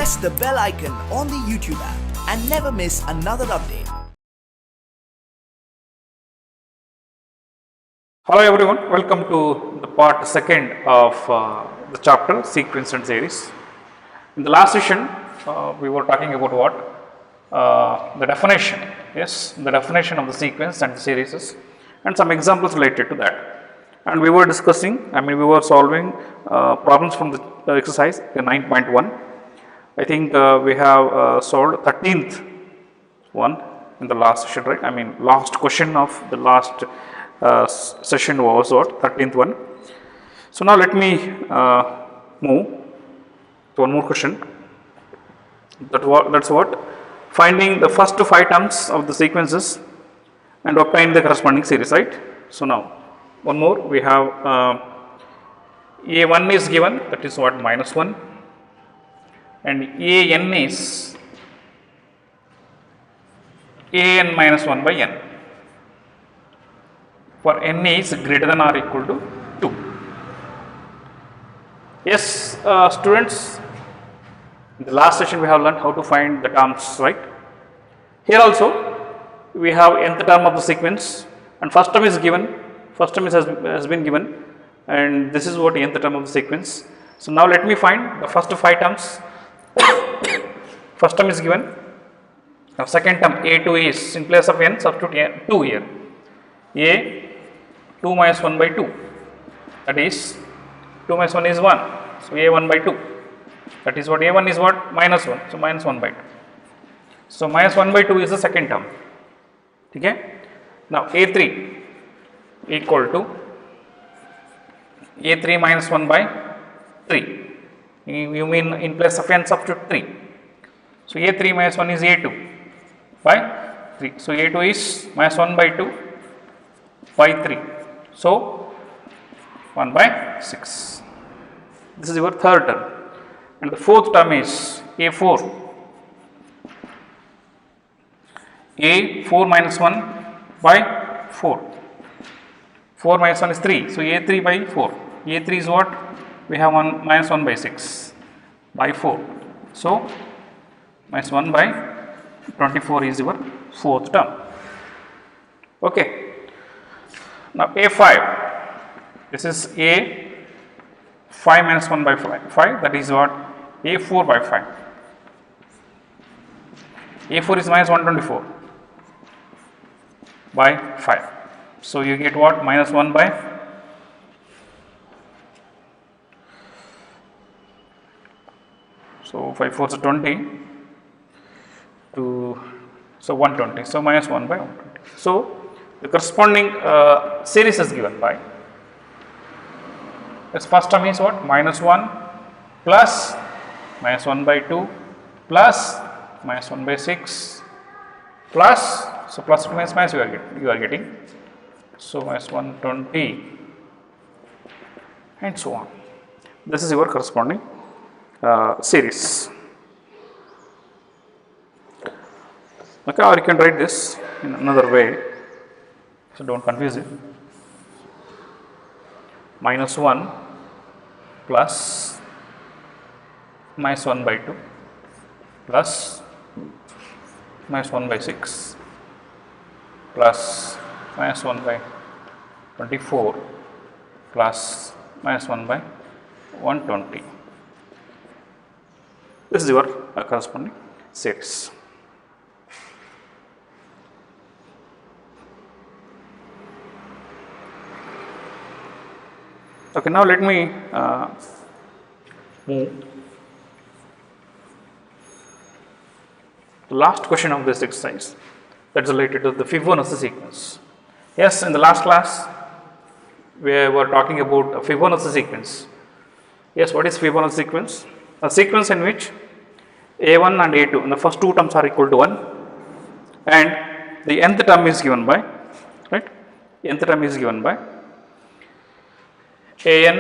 press the bell icon on the YouTube app and never miss another update. Hello everyone, welcome to the part second of the chapter sequence and series. In the last session, we were talking about what? The definition, yes, the definition of the sequence and the series and some examples related to that. And we were discussing, we were solving problems from the exercise 9.1. I think we have solved 13th one in the last session, right? Last question of the last session was what? 13th one. So now let me move to one more question. That's what? Finding the first 5 terms of the sequences and obtain the corresponding series, right? So now one more, we have A1 is given, that is what? -1, and AN is AN minus 1 by n for n is greater than or equal to 2. Yes, students, in the last session we have learned how to find the terms, right? Here also we have nth term of the sequence and first term is given, first term has been given, and this is what nth term of the sequence. So now let me find the first 5 terms. First term is given. Now second term A2 is, in place of n substitute 2 here. A 2 minus 1 by 2, that is 2 minus 1 is 1, so A1 by 2, that is what? A1 is what? -1, so minus 1 by 2. So minus 1 by 2 is the second term. Okay. Now A3 equal to A3 minus 1 by 3. You mean in place of n substitute 3. So A3 minus 1 is A2 by 3. So A2 is minus 1 by 2 by 3. So 1 by 6. This is your third term. And the fourth term is A4. A4 minus 1 by 4. 4 minus 1 is 3. So A3 by 4. A3 is what? We have minus 1 by 6 by 4. So minus 1 by 24 is your fourth term. Okay. Now A5. This is A5 minus 1 by 5. That is what? A4 by 5. A4 is minus 124 by 5. So you get what? Minus 1 by 5 4 is 20 to, so 120. So minus 1 by 120. So the corresponding series is given by, this first term is what? -1 plus minus 1 by 2 plus minus 1 by 6 plus, so plus minus minus you are getting, so minus 120 and so on. This is your corresponding series. Okay, or you can write this in another way, so don't confuse it. -1 plus minus 1 by 2 plus minus 1 by 6 plus minus 1 by 24 plus minus 1 by 120. This is your corresponding series. Okay, now let me move the last question of this exercise, that is related to the Fibonacci sequence. Yes, in the last class we were talking about a Fibonacci sequence. Yes, what is Fibonacci sequence? A sequence in which A1 and A2 and the first 2 terms are equal to 1 and the nth term is given by, right? Nth term is given by An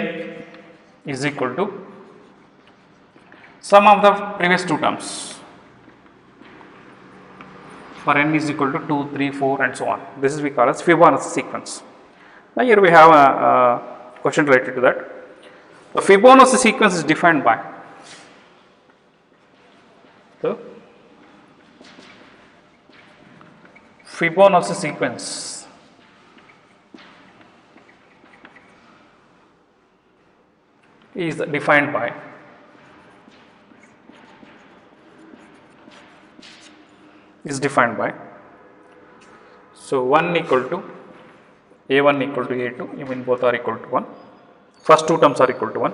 is equal to sum of the previous 2 terms for n is equal to 2, 3, 4 and so on. This is we call as Fibonacci sequence. Now here we have a question related to that. The Fibonacci sequence is defined by Fibonacci sequence is defined by so 1 equal to a1 equal to a2, you mean both are equal to 1, first two terms are equal to 1,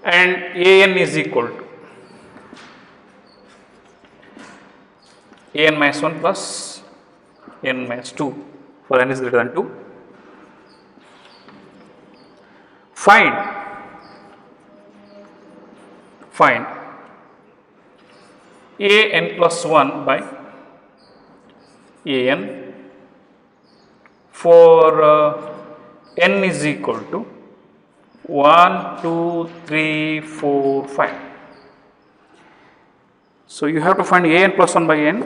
and an is equal to an minus 1 plus n minus 2 for n is greater than 2. Find an plus 1 by an for n is equal to 1, 2, 3, 4, 5. So you have to find an plus 1 by n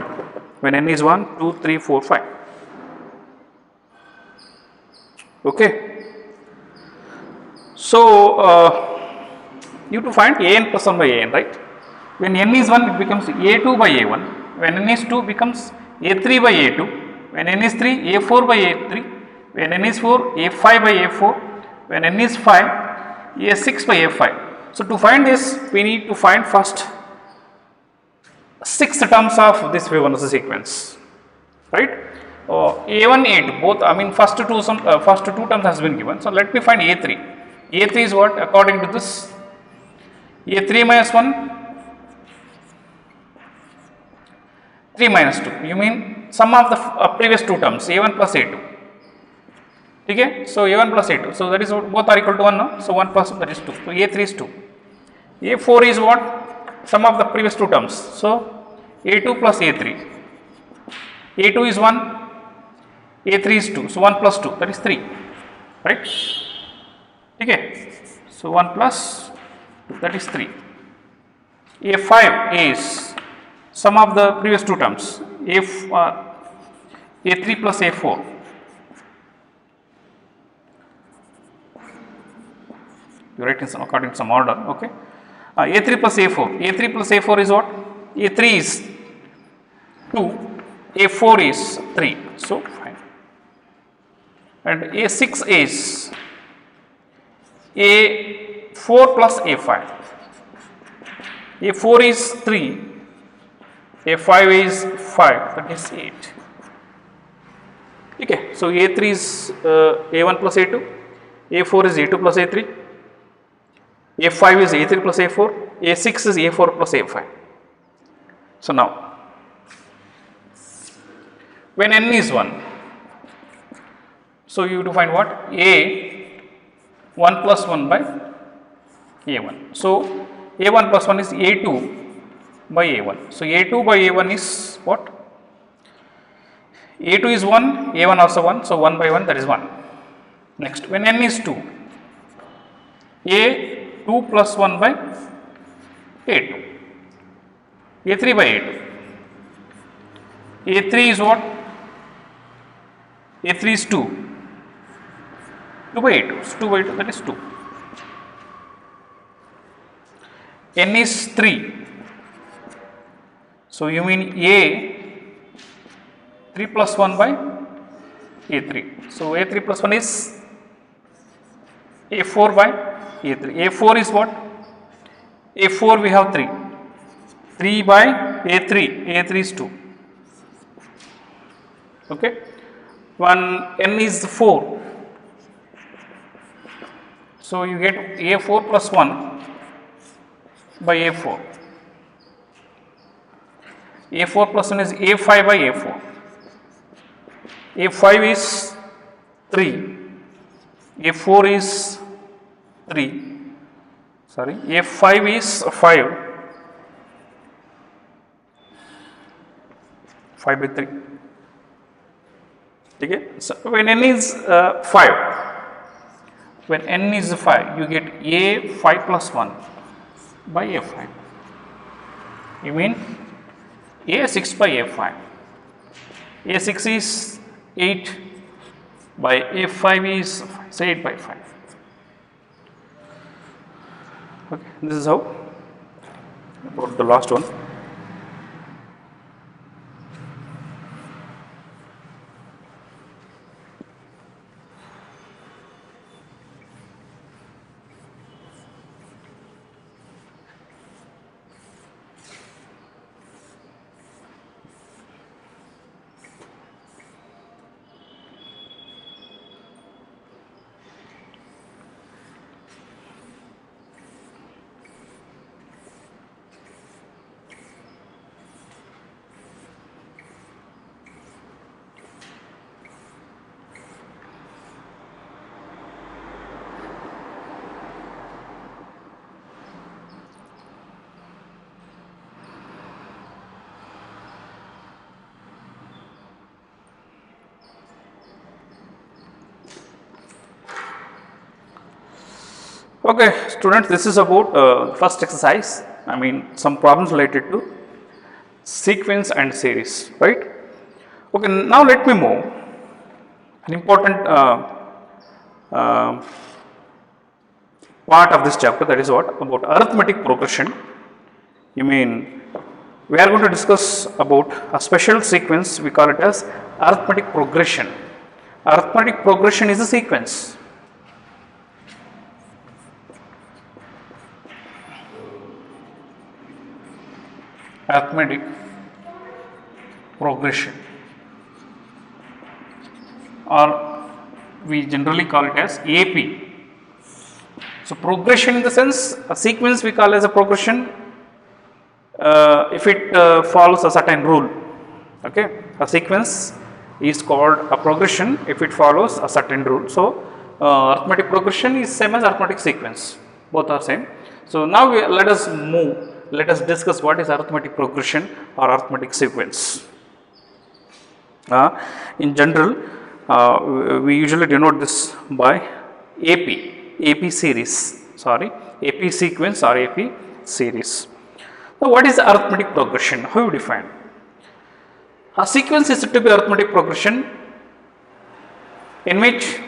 when n is 1, 2, 3, 4, 5. Okay. So you have to find an plus 1 by an, right? When n is 1, it becomes a2 by a1. When n is 2, becomes a3 by a2. When n is 3, a4 by a3. When n is 4, a5 by a4. When n is 5, a6 by a5. So to find this, we need to find first 6 terms of this Fibonacci sequence, right? A1, A2, both, I mean first two terms has been given. So let me find A3. A3 is what according to this? A3 minus 1, 3 minus 2. You mean sum of the previous two terms, A1 plus A2. Okay, so A1 plus A2. So that is what, both are equal to 1 now. So 1 plus 1, that is 2. So A3 is 2. A4 is what? Sum of the previous two terms. So A2 plus A3. A2 is 1. A3 is 2. So 1 plus 2, that is 3. Right? Okay. So 1 plus 2, that is 3. A5 is sum of the previous two terms. A3 plus A4. You write in some according to some order. Okay. A3 plus A4. A3 plus A4 is what? A3 is 2. A4 is 3. So fine. And A6 is A4 plus A5. A4 is 3. A5 is 5. That is 8. Okay. So A3 is A1 plus A2. A4 is A2 plus A3. A5 is A3 plus A4, A6 is A4 plus A5. So now, when n is 1, so you have to find what? A1 plus 1 by A1. So A1 plus 1 is A2 by A1. So A2 by A1 is what? A2 is 1, A1 also 1, so 1 by 1, that is 1. Next, when n is 2, A2 plus 1 by A2, A3 by A2. A3 is what? A3 is 2, 2 by A2, so 2 by 2, that is 2. N is 3, so you mean A3 plus 1 by A3. So A3 plus 1 is A4 by A3. A4 is what? A4 we have 3. 3 by A3. A3 is 2. Okay. When n is 4. So you get A4 plus 1 by A4. A4 plus 1 is A5 by A4. A5 is 3. A4 is 3. Sorry, A5 is 5. 5 by 3. Okay. So when n is 5, when n is 5, you get A5 plus 1 by A5. You mean A6 by A5. A6 is 8 by A5 is 5, say 8 by 5. Okay, this is how about the last one. Okay, students, this is about first exercise. I mean, some problems related to sequence and series, right? Okay, now let me move. An important uh, part of this chapter, that is what about arithmetic progression. You mean we are going to discuss about a special sequence, we call it as arithmetic progression. Arithmetic progression is a sequence. Arithmetic progression, or we generally call it as AP. So, progression in the sense, a sequence we call as a progression if it follows a certain rule. Okay, a sequence is called a progression if it follows a certain rule. So, arithmetic progression is same as arithmetic sequence, both are same. So, now let us move. Let us discuss what is arithmetic progression or arithmetic sequence. In general, we usually denote this by AP series, AP sequence or AP series. Now, what is arithmetic progression? How you define? A sequence is said to be arithmetic progression in which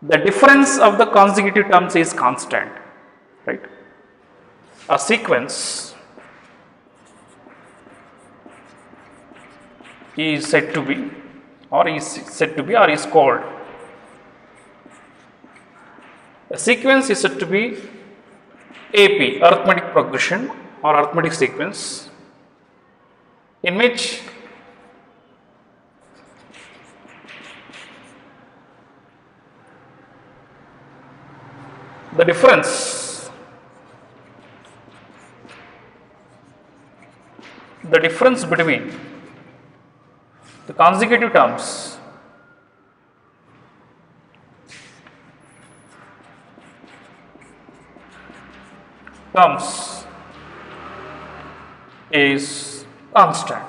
the difference of the consecutive terms is constant, right? A sequence is said to be or is called, a sequence is said to be AP, arithmetic progression or arithmetic sequence, in which the difference between the consecutive terms is constant.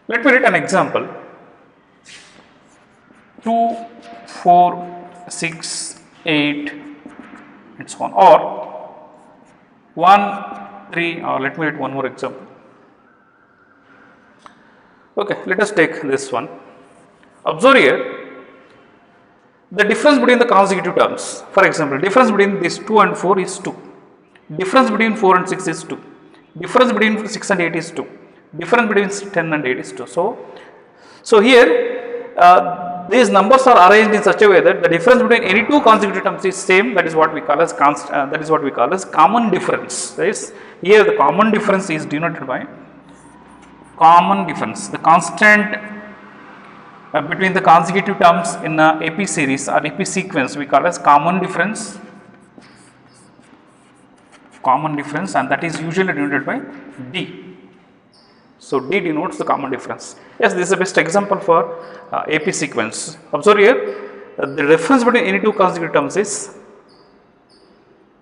Let me write an example. 2, 4, 6, 8 and so on, or 1, 3, or let me write one more example. Okay, let us take this one. Observe here, the difference between the consecutive terms. For example, difference between this 2 and 4 is 2. Difference between 4 and 6 is 2. Difference between 6 and 8 is 2. Difference between 10 and 8 is 2. So here these numbers are arranged in such a way that the difference between any two consecutive terms is same. That is what we call as common difference. That is, here the common difference is denoted by common difference. The constant between the consecutive terms in AP series or AP sequence we call as common difference, and that is usually denoted by D. So, D denotes the common difference. Yes, this is the best example for AP sequence. Observe here, the difference between any two consecutive terms is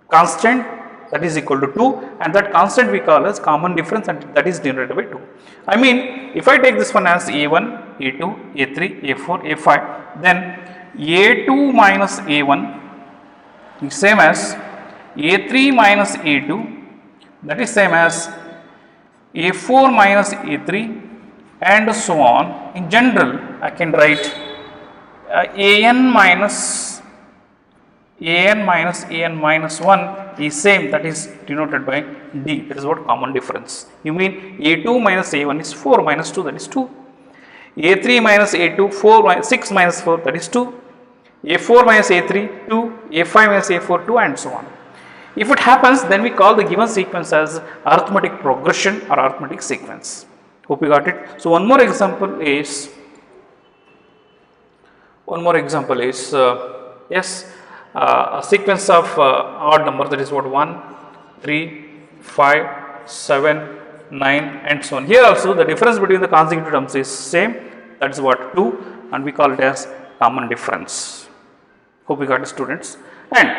constant, that is equal to 2, and that constant we call as common difference, and that is denoted by 2. I mean, if I take this one as A1, A2, A3, A4, A5, then A2 minus A1 is same as A3 minus A2, that is same as A4 minus A3 and so on. In general, I can write AN minus AN minus 1 is same, that is denoted by D, that is what common difference. You mean A2 minus A1 is 4 minus 2, that is 2. A3 minus A2, 6 minus 4, that is 2. A4 minus A3, 2. A5 minus A4, 2 and so on. If it happens, then we call the given sequence as arithmetic progression or arithmetic sequence. Hope you got it. So, one more example is a sequence of odd number, that is what 1, 3, 5, 7, 9 and so on. Here also the difference between the consecutive terms is same, that is what 2, and we call it as common difference. Hope you got it, students. And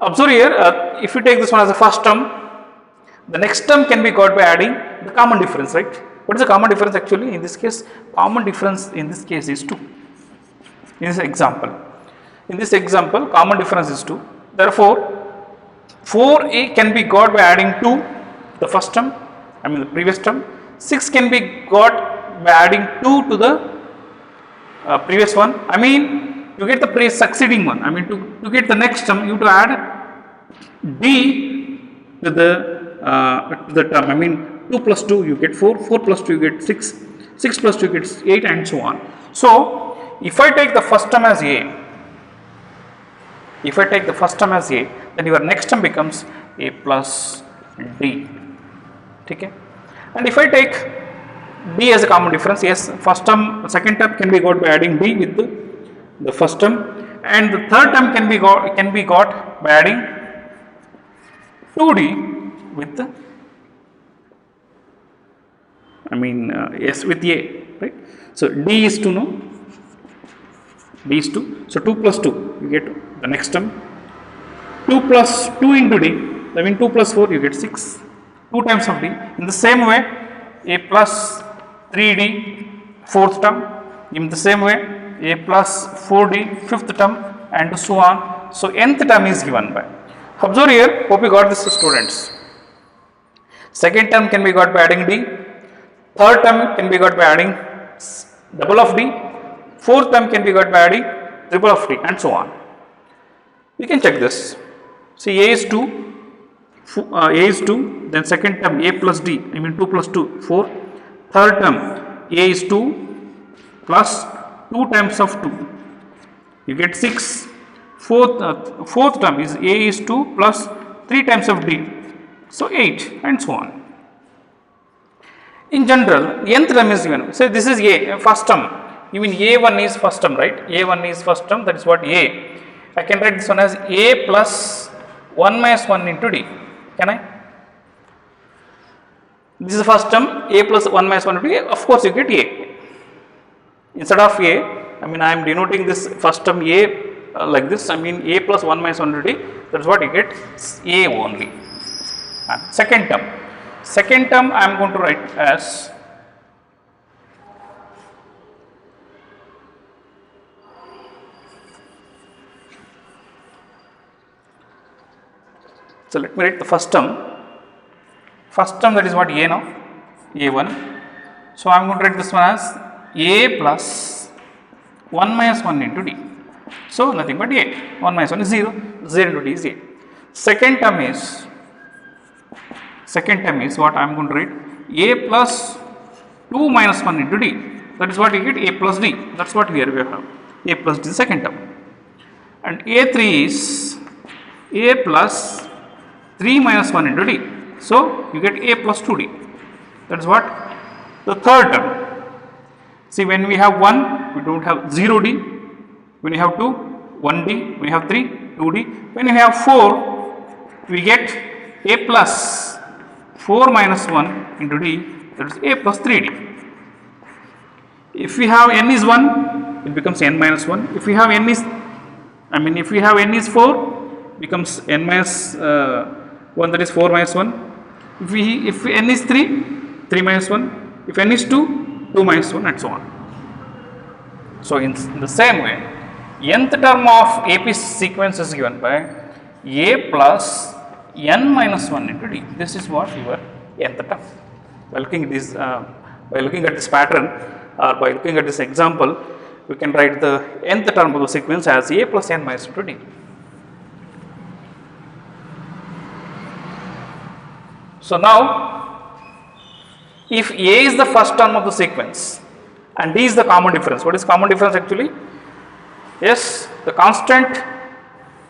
observe here, if you take this one as the first term, the next term can be got by adding the common difference, right? What is the common difference actually in this case? Common difference in this case is 2. in this example. In this example, common difference is 2. Therefore, 4a can be got by adding 2 the first term, I mean the previous term. 6 can be got by adding 2 to the previous one. I mean, to get the succeeding one, I mean to get the next term, you have to add d to the term. I mean 2 plus 2 you get 4, 4 plus 2 you get 6, 6 plus 2 you get 8, and so on. So, if I take the first term as a, then your next term becomes a plus d. Okay? And if I take d as a common difference, yes, first term, second term can be got by adding d with the first term, and the third term can be got by adding 2d with the, yes, with a, right? So d is 2 now. D is 2. So 2 plus 2 you get the next term. 2 plus 2 into d, I mean 2 plus 4 you get 6. 2 times of d. In the same way, a plus 3d fourth term. In the same way, a plus 4d fifth term, and so on. So nth term is given by. Observe here, hope you got this, students. Second term can be got by adding d. Third term can be got by adding double of d. Fourth term can be got by adding triple of d, and so on. You can check this. See, a is 2, then second term a plus d, I mean 2 plus 2, 4. Third term a is 2 plus 2 times of 2, you get 6. Fourth term is a is 2 plus 3 times of d, so 8, and so on. In general, nth term is given. So this is a first term. You mean a1 is first term, right? a1 is first term, that is what a. I can write this one as a plus 1 minus 1 into d. Can I? This is the first term, a plus 1 minus 1 into a. Of course, you get a. Instead of a, I mean I am denoting this first term a like this. I mean a plus 1 minus 1 into d. That is what you get, a only. And second term I am going to write as so let me write the first term. First term, that is what a now, a1. So I am going to write this one as a plus 1 minus 1 into d. So nothing but a. 1 minus 1 is 0. 0 into d is a. Second term is what I am going to write, a plus 2 minus 1 into d. That is what you get, a plus d. That is what here we have, a plus d, second term. And a3 is a plus 3 minus 1 into d. So you get a plus 2d. That is what the third term. See, when we have 1, we don't have 0d. When you have 2, 1d. When you have 3, 2d. When you have 4, we get a plus 4 minus 1 into d. That is a plus 3d. If we have n is 1, it becomes n minus 1. If we have n is, if we have n is 4, becomes n minus 1, that is 4 minus 1. If n is 3, 3 minus 1. If n is 2, 2 minus 1, and so on. So in the same way, nth term of AP sequence is given by a plus n minus 1 into d. This is what your nth term. By looking at this pattern, or by looking at this example, we can write the nth term of the sequence as a plus n minus 1 into d. So now, if a is the first term of the sequence and d is the common difference, what is common difference actually? Yes, the constant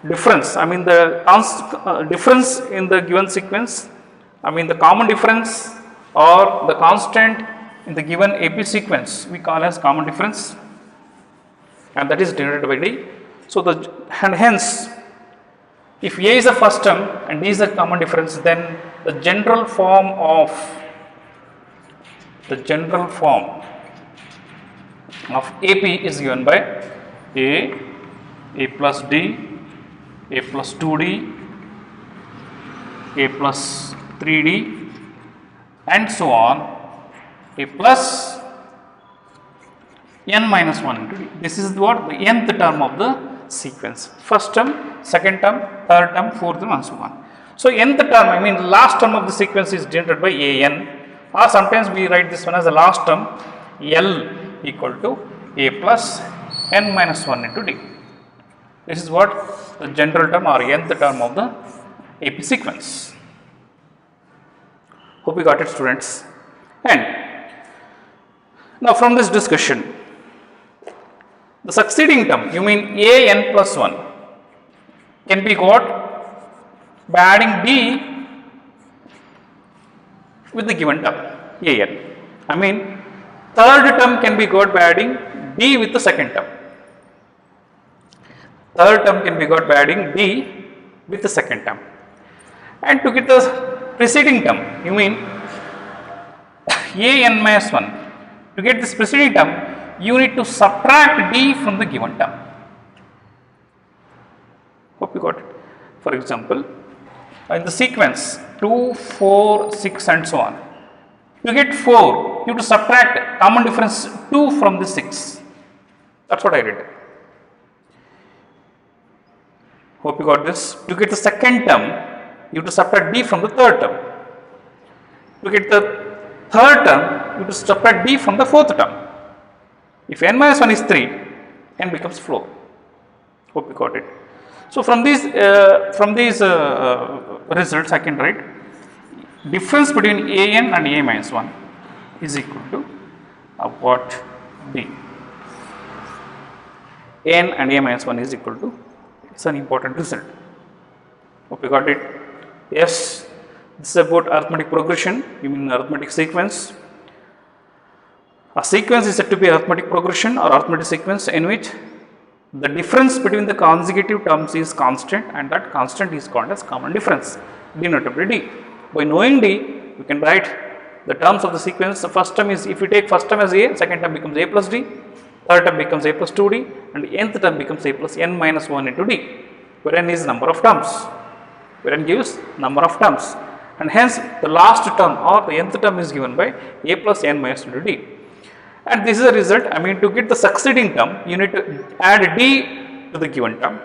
difference, the difference in the given sequence, the common difference or the constant in the given AP sequence we call as common difference, and that is denoted by d. So hence, if a is the first term and d is the common difference, then the general form of AP is given by a plus d, a plus 2d, a plus 3d, and so on, a plus n minus 1 into d. This is what the nth term of the sequence. First term, second term, third term, fourth term and so on. So nth term, I mean last term of the sequence is denoted by an, or sometimes we write this one as the last term L equal to a plus n minus 1 into d. This is what the general term or nth term of the AP sequence. Hope you got it, students. And now from this discussion, the succeeding term, you mean a n plus 1, can be got by adding d with the given term a n. I mean third term can be got by adding d with the second term. Third term can be got by adding d with the second term. And to get the preceding term, you mean a n minus 1. To get this preceding term, you need to subtract d from the given term. Hope you got it. For example, in the sequence 2, 4, 6 and so on, to get 4, you have to subtract common difference 2 from the 6. That's what I did. Hope you got this. To get the second term, you have to subtract d from the third term. To get the third term, you have to subtract d from the fourth term. If n minus 1 is 3, n becomes 4. Hope you got it. So from these results, I can write difference between a n and a minus 1 is equal to what d. N and a minus 1 is equal to, it's an important result. Hope you got it. Yes, this is about arithmetic progression, you mean arithmetic sequence. A sequence is said to be arithmetic progression or arithmetic sequence in which the difference between the consecutive terms is constant and that constant is called as common difference, denoted by d. By knowing d, we can write the terms of the sequence. The first term is, if we take first term as a, second term becomes a plus d, third term becomes a plus 2d, and the nth term becomes a plus n minus 1 into d, where n is number of terms, where n gives number of terms, and hence the last term or the nth term is given by a plus n minus 1 into d. And this is a result. I mean, to get the succeeding term, you need to add d to the given term.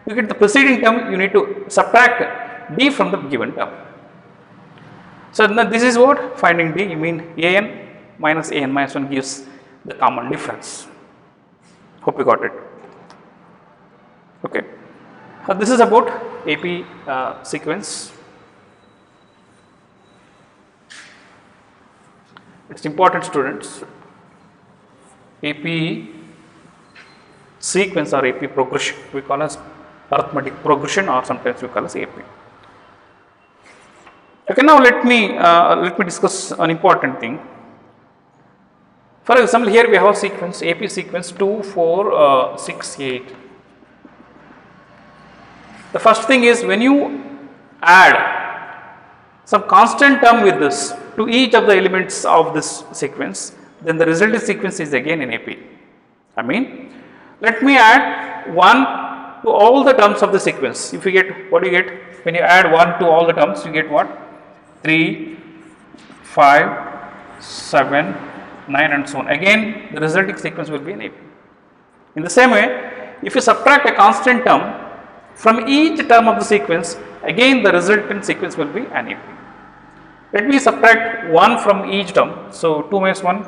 To get the preceding term, you need to subtract d from the given term. So now this is what finding d, you mean a n minus a n minus 1 gives the common difference. Hope you got it. Okay. This is about AP sequence. It's important, students. AP sequence or AP progression, we call as arithmetic progression or sometimes we call as AP. Okay, now let me discuss an important thing. For example, here we have a sequence, AP sequence 2, 4, 6, 8. The first thing is, when you add some constant term with this to each of the elements of this sequence, then the resulting sequence is again in AP. I mean, let me add 1 to all the terms of the sequence. If you get, what do you get? When you add 1 to all the terms, you get what? 3, 5, 7, 9 and so on. Again, the resulting sequence will be in AP. In the same way, if you subtract a constant term from each term of the sequence, again the resultant sequence will be an AP. Let me subtract 1 from each term. So 2 minus 1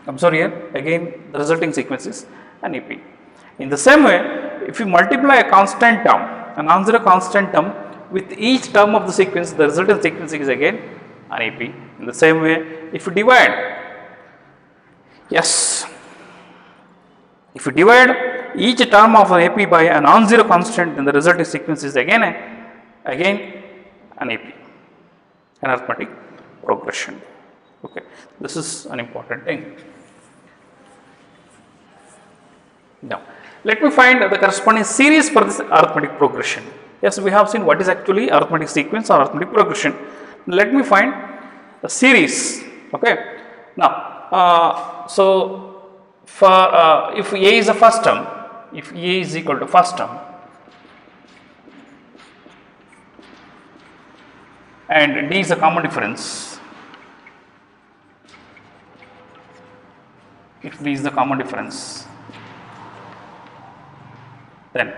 comes over here. Again, the resulting sequence is an AP. In the same way, if you multiply a constant term, a non-zero constant term with each term of the sequence, the resultant sequence is again an AP. In the same way, if you divide, yes, if you divide each term of an AP by a non-zero constant, then the resulting sequence is again an AP, an arithmetic progression. Okay, this is an important thing. Now, let me find the corresponding series for this arithmetic progression. Yes, we have seen what is actually arithmetic sequence or arithmetic progression. Let me find the series. Okay. Now, so for if A is a first term, if A is equal to first term and D is a common difference, D is the common difference. Then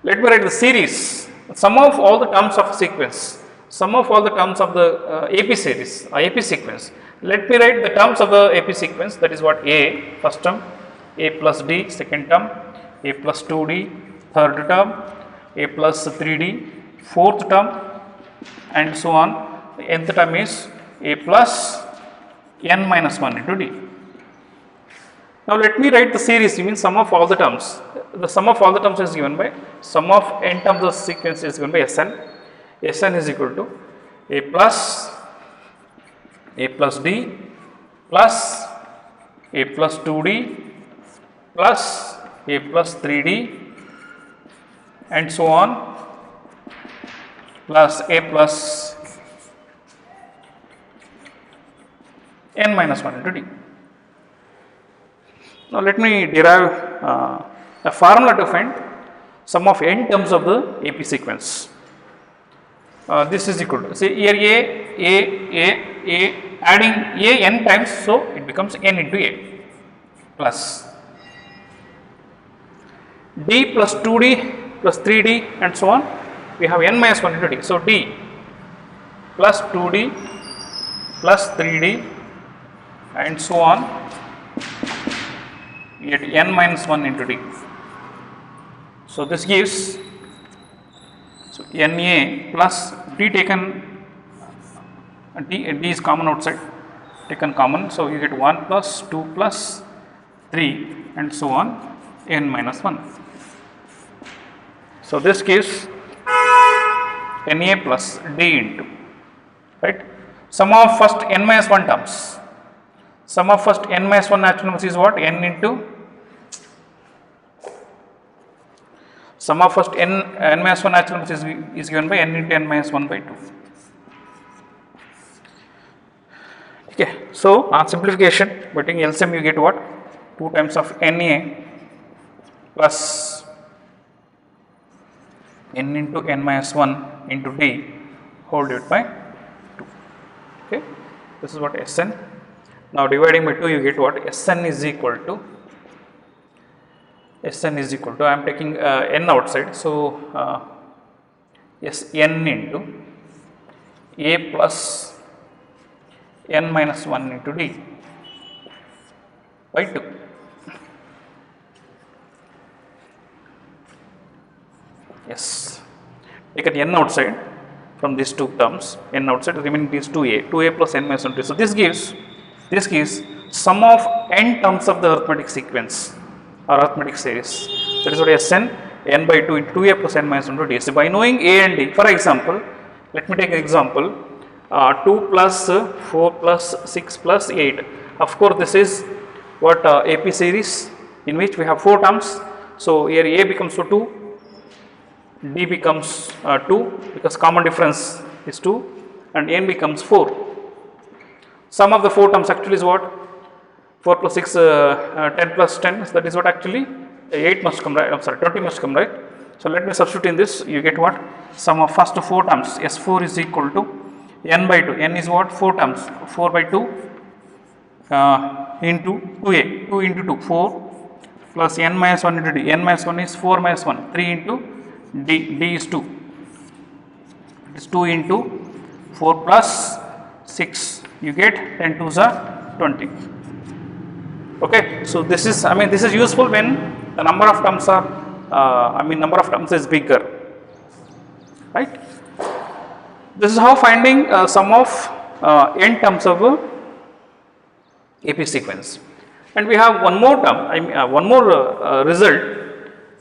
let me write the series, sum of all the terms of a sequence, sum of all the terms of the AP series, AP sequence. Let me write the terms of the AP sequence, that is what A, first term, A plus D, second term, A plus 2D, third term, A plus 3D, fourth term, and so on. The nth term is A plus n minus 1 into D. Now let me write the series, you mean sum of all the terms. The sum of all the terms is given by sum of n terms of sequence is given by Sn. Sn is equal to A plus D plus A plus 2D plus A plus 3D and so on plus A plus n minus 1 into D. Now let me derive a formula to find sum of n terms of the AP sequence. This is equal to, say here A, adding A n times, so it becomes n into A plus D plus 2D plus 3D and so on. We have n minus 1 into D. So D plus 2D plus 3D and so on, we get n minus 1 into D. So this gives, so Na plus D taken, D is common outside, taken common, so you get 1 plus 2 plus 3 and so on, n minus 1. So this gives Na plus D into, right, sum of first n minus 1 terms. Sum of first n minus 1 natural numbers is what? N into sum of first n minus 1 natural numbers is given by n into n minus 1 by 2. Okay, so on simplification, but in LCM you get what? 2 times of Na plus n into n minus 1 into D whole divided by 2. Okay, this is what Sn. Now dividing by 2 you get what? Sn is equal to, I am taking n outside, so Sn into A plus n minus 1 into D by 2. Yes, taken n outside from these two terms, n outside, remaining is 2a plus n minus 1. So this gives sum of n terms of the arithmetic sequence or arithmetic series. That is what Sn, n by 2 into 2a plus n minus 1 to D. So by knowing a and d, for example, let me take an example, 2 plus 4 plus 6 plus 8. Of course, this is what AP series in which we have 4 terms. So here a becomes 2, D becomes 2 because common difference is 2, and n becomes 4. Sum of the 4 terms actually is what? 4 plus 6, 10 plus 10, so that is what actually 8 must come, right? I am sorry, 20 must come, right? So let me substitute in this, you get what? Sum of first 4 terms, S4 is equal to n by 2, n is what? 4 terms, 4 by 2 into 2a, 2 into 2, 4 plus n minus 1 into d, n minus 1 is 4 minus 1, 3 into d, d is 2, it is 2 into 4 plus 6, you get 10 2s are 20. Okay, so this is, I mean, this is useful when the number of terms are, number of terms is bigger, right? This is how finding sum of n terms of a AP sequence. And we have one more term, one more result.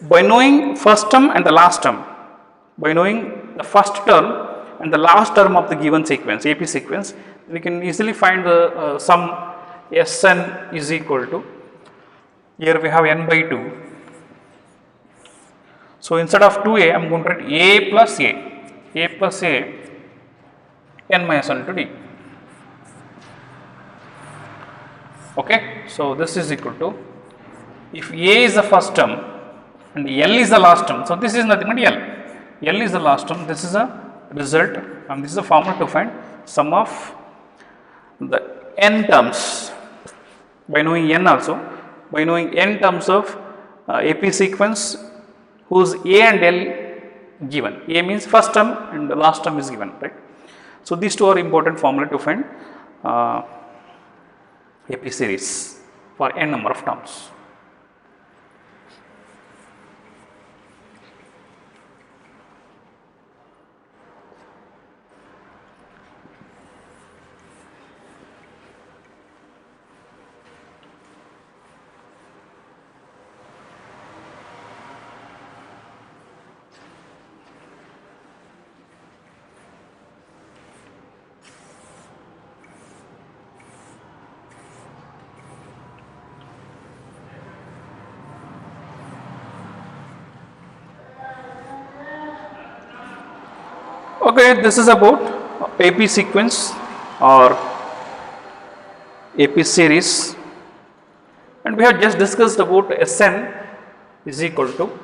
By knowing first term and the last term, by knowing the first term and the last term of the given sequence, AP sequence, we can easily find the sum Sn is equal to, here we have n by 2. So instead of 2a, I am going to write a plus a, n minus 1 to d. Okay, so this is equal to, if a is the first term and L is the last term, so this is nothing but L. L is the last term, this is a result, and this is a formula to find sum of the n terms. By knowing n also, by knowing n terms of AP sequence whose A and L given. A means first term and the last term is given, right. So, these two are important formula to find AP series for n number of terms. Okay, this is about AP sequence or AP series, and we have just discussed about Sn is equal to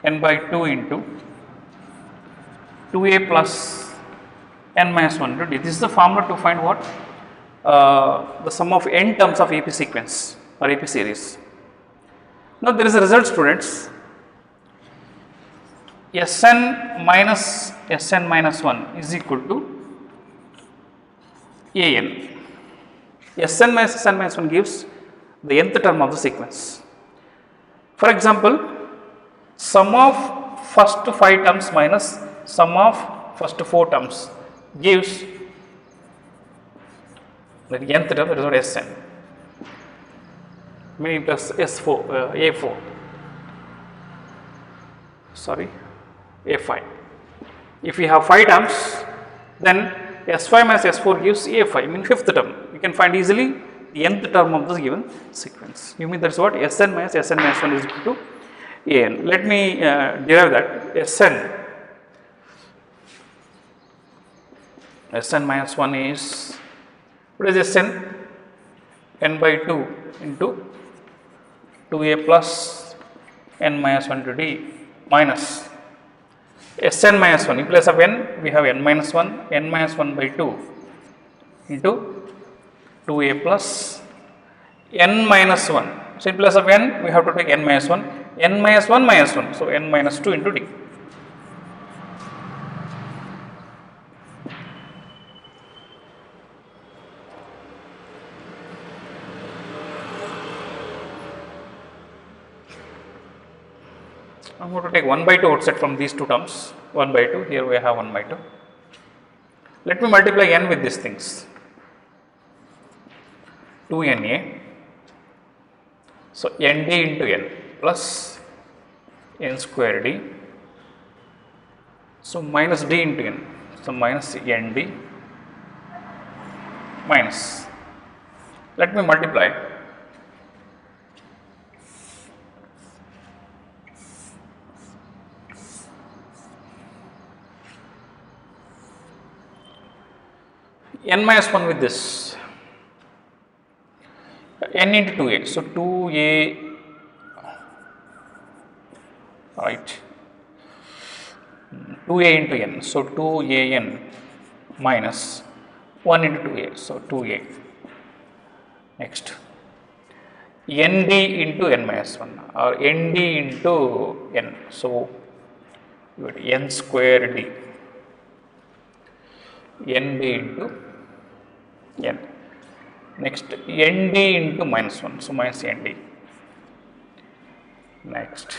n by 2 into 2a plus n minus 1 into d. This is the formula to find what? The sum of n terms of AP sequence or AP series. Now, there is a result, students. Sn minus 1 is equal to An. Sn minus 1 gives the nth term of the sequence. For example, sum of first 5 terms minus sum of first 4 terms gives the nth term, that is what Sn, meaning plus S4, A4, sorry, A5. If we have 5 terms, then S5 minus S4 gives A5, mean 5th term. You can find easily the nth term of this given sequence. You mean that is what? Sn minus 1 is equal to An. Let me derive that. Sn minus 1 is, what is Sn? N by 2 into 2a plus n minus 1 to d minus Sn minus 1, in place of n we have n minus 1 by 2 into 2a plus n minus 1. So, in place of n we have to take n minus 1, n minus 1 minus 1. So, n minus 2 into d. I am going to take 1 by 2 outside from these two terms, 1 by 2, here we have 1 by 2. Let me multiply n with these things, 2na, so nd into n plus n square d, so minus d into n, so minus nd minus, let me multiply n minus 1 with this, n into 2a, so 2a, right, 2a into n, so 2an minus 1 into 2a, so 2a. Next, nd into n minus 1 or nd into n, so you get n square d, nd into n. Next, nd into minus 1, so minus nd. Next,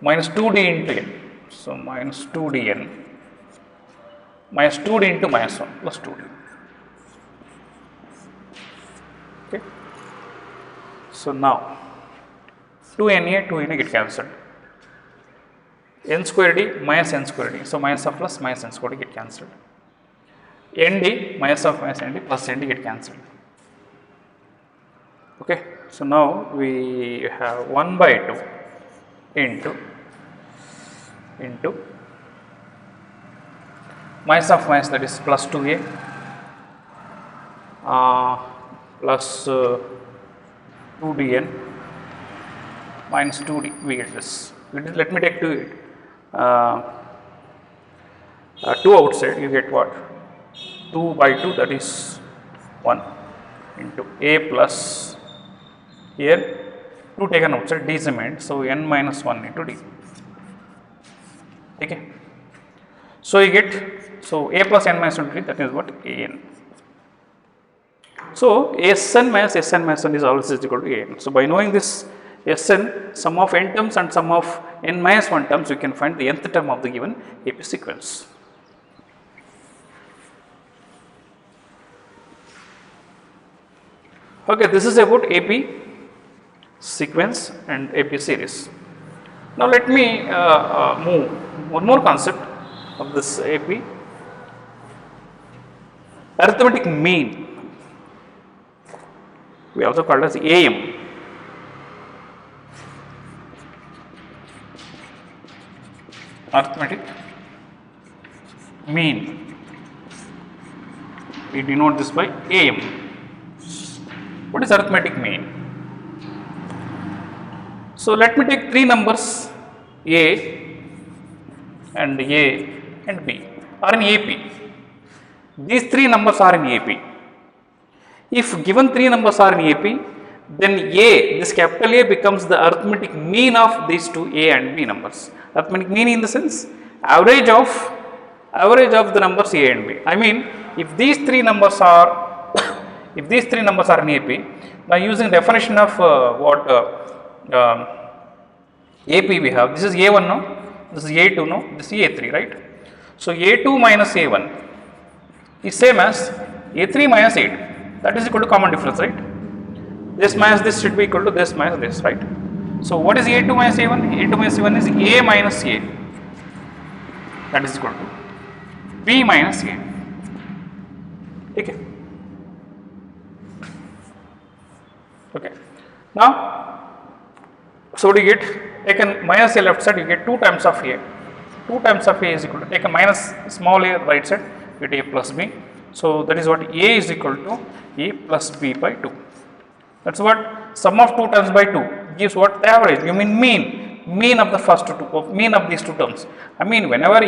minus 2d into n, so minus 2dn, minus 2d into minus 1 plus 2d. Okay. So, now 2na get cancelled, n square d minus n square d, so minus of plus minus n square d get cancelled, nd minus of minus nd plus nd get cancelled. Okay. So, now we have 1 by 2 into minus of minus, that is plus 2a plus 2dn minus 2d, we get this. Let me take 2 outside, you get what? 2 by 2, that is 1, into a plus here 2 taken outside, d is remained, so n minus 1 into d. Okay. So you get, so a plus n minus 1 into d, that is what an. So Sn minus Sn minus 1 is always equal to an. So by knowing this Sn, sum of n terms and sum of n minus 1 terms, you can find the nth term of the given AP sequence. Okay, this is about AP sequence and AP series. Now let me move one more concept of this AP, arithmetic mean. We also call it as AM. Arithmetic mean. We denote this by AM. What is arithmetic mean? So let me take three numbers A and B are in AP. These three numbers are in AP. If given three numbers are in AP, then A, this capital A becomes the arithmetic mean of these two A and B numbers. Arithmetic mean in the sense average of the numbers A and B. I mean, if these three numbers are in AP, by using definition of AP we have, this is A1 now, this is A2 now, this is A3, right? So A2 minus A1 is same as A3 minus A2. That is equal to common difference, right? This minus this should be equal to this minus this, right? So what is A2 minus A1? A2 minus A1 is A minus A. That is equal to B minus A. Okay. Okay. Now, so what do you get? Take a minus A left side, you get 2 times of A. 2 times of A is equal to, take a minus small a right side, you get A plus B. So that is what A is equal to A plus B by 2. That's what sum of 2 times by 2 gives what? The average. You mean mean of the first two, mean of these two terms. I mean, whenever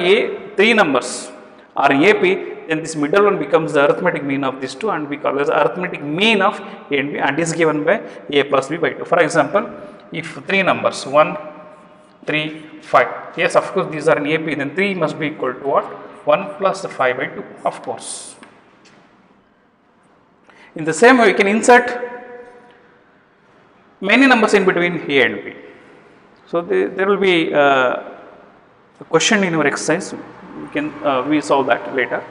three numbers are in AP, then this middle one becomes the arithmetic mean of these two, and we call this arithmetic mean of A and B, and is given by A plus B by 2. For example, if three numbers 1, 3, 5, yes, of course these are in AP, then 3 must be equal to what? 1 plus 5 by 2, of course. In the same way, you can insert many numbers in between A and B. So there will be a question in your exercise. We solve that later.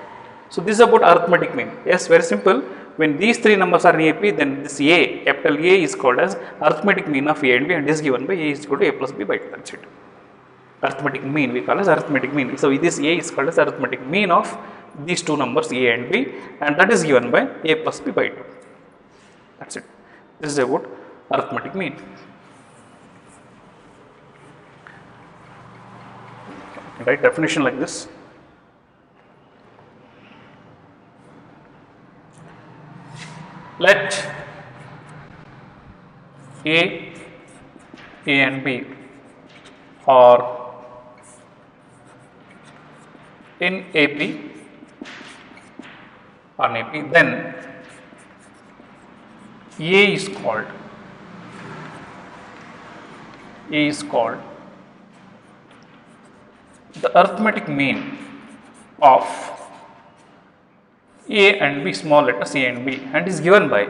So this is about arithmetic mean. Yes, very simple. When these three numbers are in AP, then this A, capital A, is called as arithmetic mean of A and B, and is given by A is equal to A plus B by 2. That's it. Arithmetic mean we call as arithmetic mean. So this A is called as arithmetic mean of these two numbers A and B, and that is given by A plus B by 2. That's it. This is about arithmetic mean. Write definition like this. Let A and B are in AP, then A is called the arithmetic mean of A and B, small letters A and B, and is given by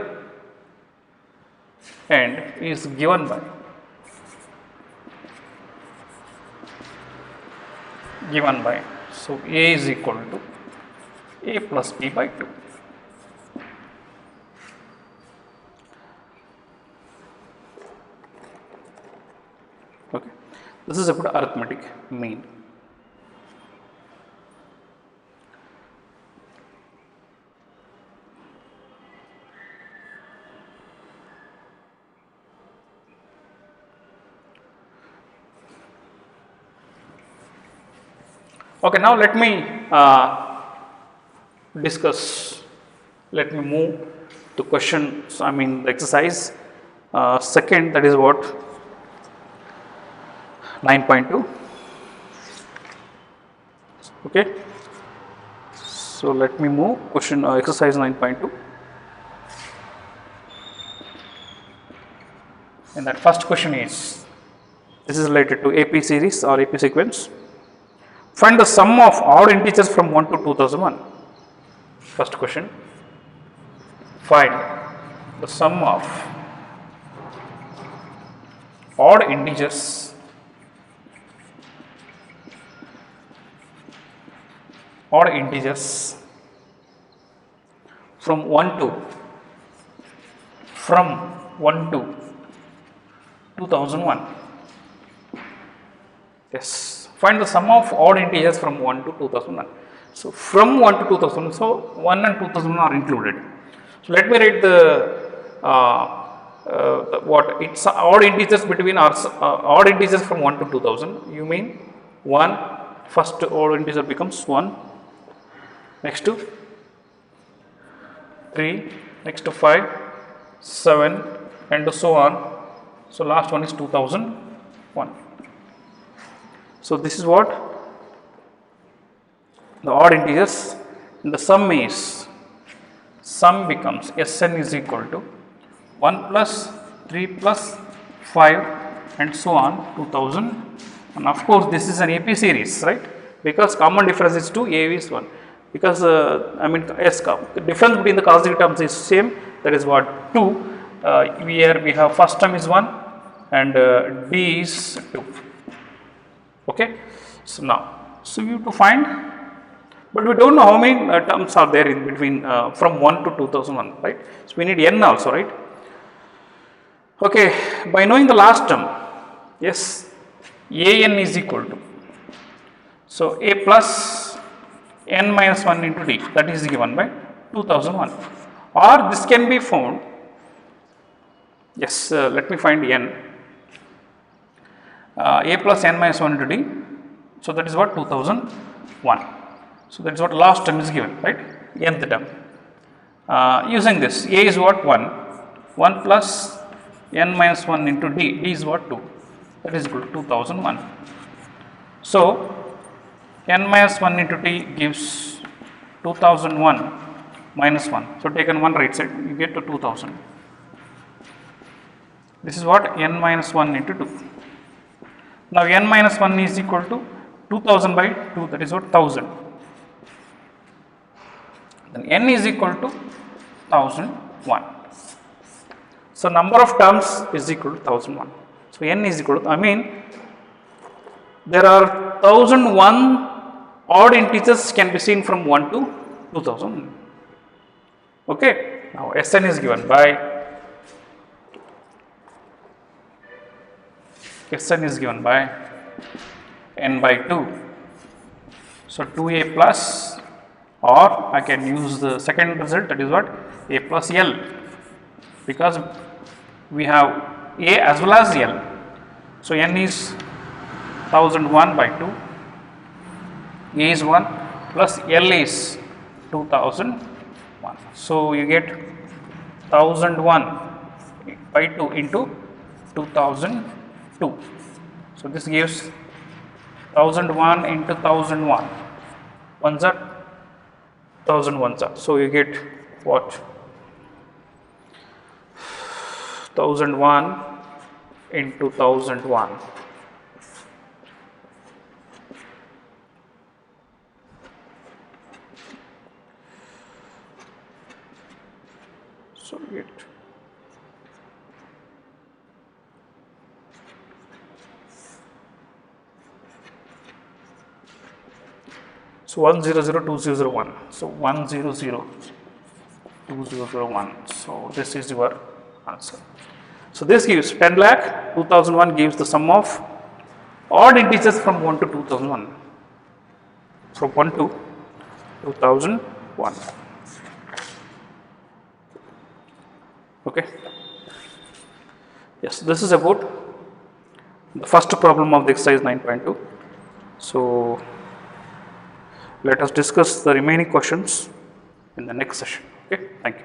so A is equal to A plus B by 2. Okay, this is about arithmetic mean. Okay, now let me discuss. Let me move to questions. I mean the exercise second, that is what 9.2. Okay, so let me move question exercise 9.2. And that first question is, this is related to AP series or AP sequence. Find the sum of odd integers from 1 to 2001. First question. Find the sum of odd integers from 1 to 2001. Yes, find the sum of odd integers from 1 to 2001. So from 1 to 2000, so 1 and 2001 are included. So let me write what it's odd integers between odd integers from 1 to 2000. You mean 1, first odd integer becomes 1, next to 3, next to 5, 7, and so on. So last one is 2001. So this is what the odd integers, and the sum becomes Sn is equal to 1 plus 3 plus 5 and so on 2000. And of course this is an AP series, right? Because common difference is 2, A is 1. Because the difference between the causative terms is same, that is what 2. Here we have first term is 1 and D is 2. Okay. So now, so you have to find, but we don't know how many terms are there in between from 1 to 2001, right? So we need n also, right? Okay, by knowing the last term, yes, an is equal to, so a plus n minus 1 into d, that is given by 2001, or this can be found, yes, let me find n, a plus n minus 1 into d, so that is what 2001. So that is what last term is given, right? Nth term. Using this, a is what 1 plus n minus 1 into d, d is what 2, that is equal to 2001. So n minus 1 into d gives 2001 minus 1. So taken one right side, you get to 2000. This is what n minus 1 into 2. Now n minus 1 is equal to 2000 by 2, that is what 1000. Then n is equal to 1001. So number of terms is equal to 1001. So n is equal to, there are 1001 odd integers can be seen from 1 to 2000. Okay. Now Sn is given by n by 2. So 2a plus, or I can use the second result, that is what a plus l, because we have a as well as l. So n is 1001 by 2, a is 1 plus l is 2001. So you get 1001 by 2 into 2002. So this gives 1001 into 1001, ones are 1000 ones are. So you get what? 1001 into 1001. So you get so 1002001. So 1002001. So this is your answer. So this gives 10 lakh, 2001 gives the sum of odd integers from 1 to 2001. From 1 to 2001. Okay. Yes, this is about the first problem of the exercise 9.2. So let us discuss the remaining questions in the next session. Okay, thank you.